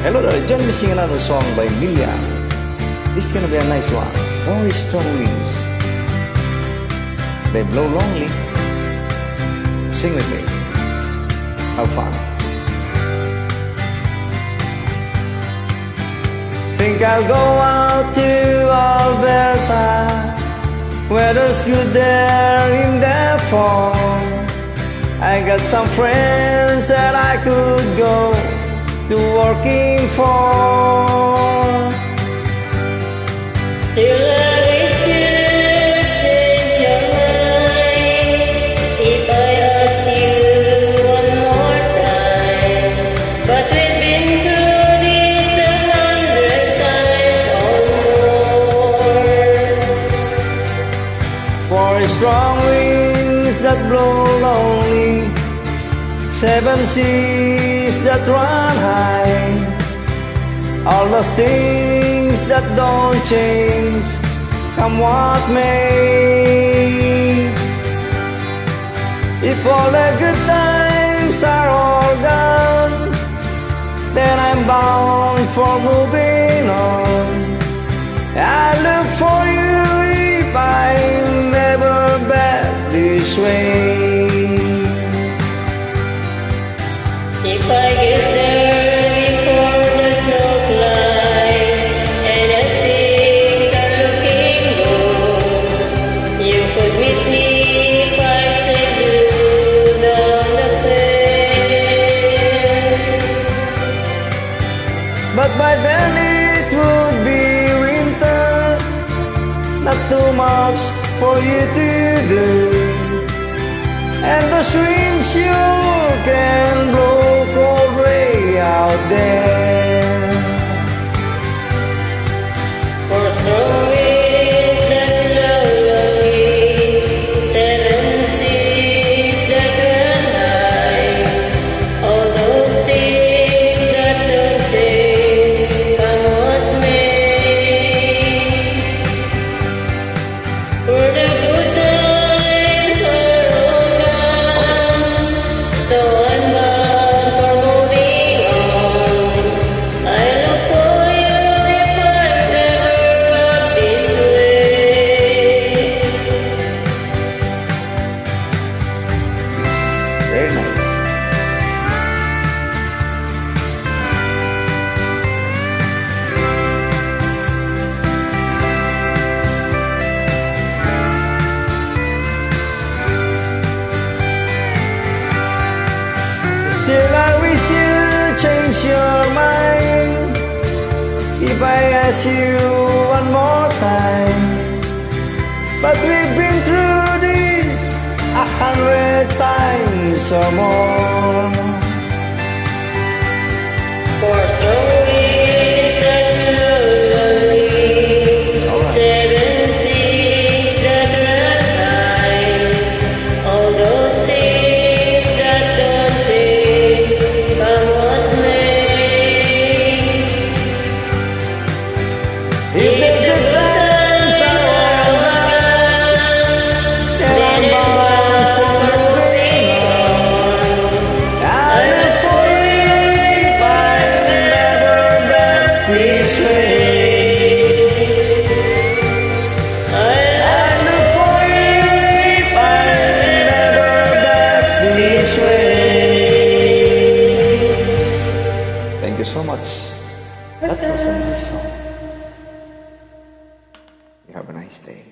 Hello there, join me sing another song by Milia. This is gonna be a nice one. Four strong wings, they blow lonely. Sing with me, have fun. Think I'll go out to Alberta, weather's good there in the fall. I got some friends that I could go to working for. Still I wish you'd change your mind if I ask you one more time. But we've been through this 100 times or more. Four strong wings that blow lonely, seven seas that run high, all those things that don't change, come what may. If all the good times are all gone, then I'm bound for moving on. I look for you if I'm ever back this way. If I get there before the snow flies and the things are looking good, you could meet me if I send you down the fair. But by then it would be winter, not too much for you to do. And those winds you can blow cold way out there. For strong winds that blow lonely, seven seas that run high, all those things that don't change, come what may. For the good times are all gone, so I'm bound for moving on. I look for you if I'm ever back this way. Very nice. Still I wish you'd change your mind if I ask you one more time. But we've been through this 100 times or more. For strong winds that blow lonely, seven seas that run high, all those things that don't change, come what may. If the good times are all gone, then I'm bound for moving on. I look for you if I'm never back this way. I look for you if I'm never back this way. Thank you so much. That was a nice song. You have a nice day.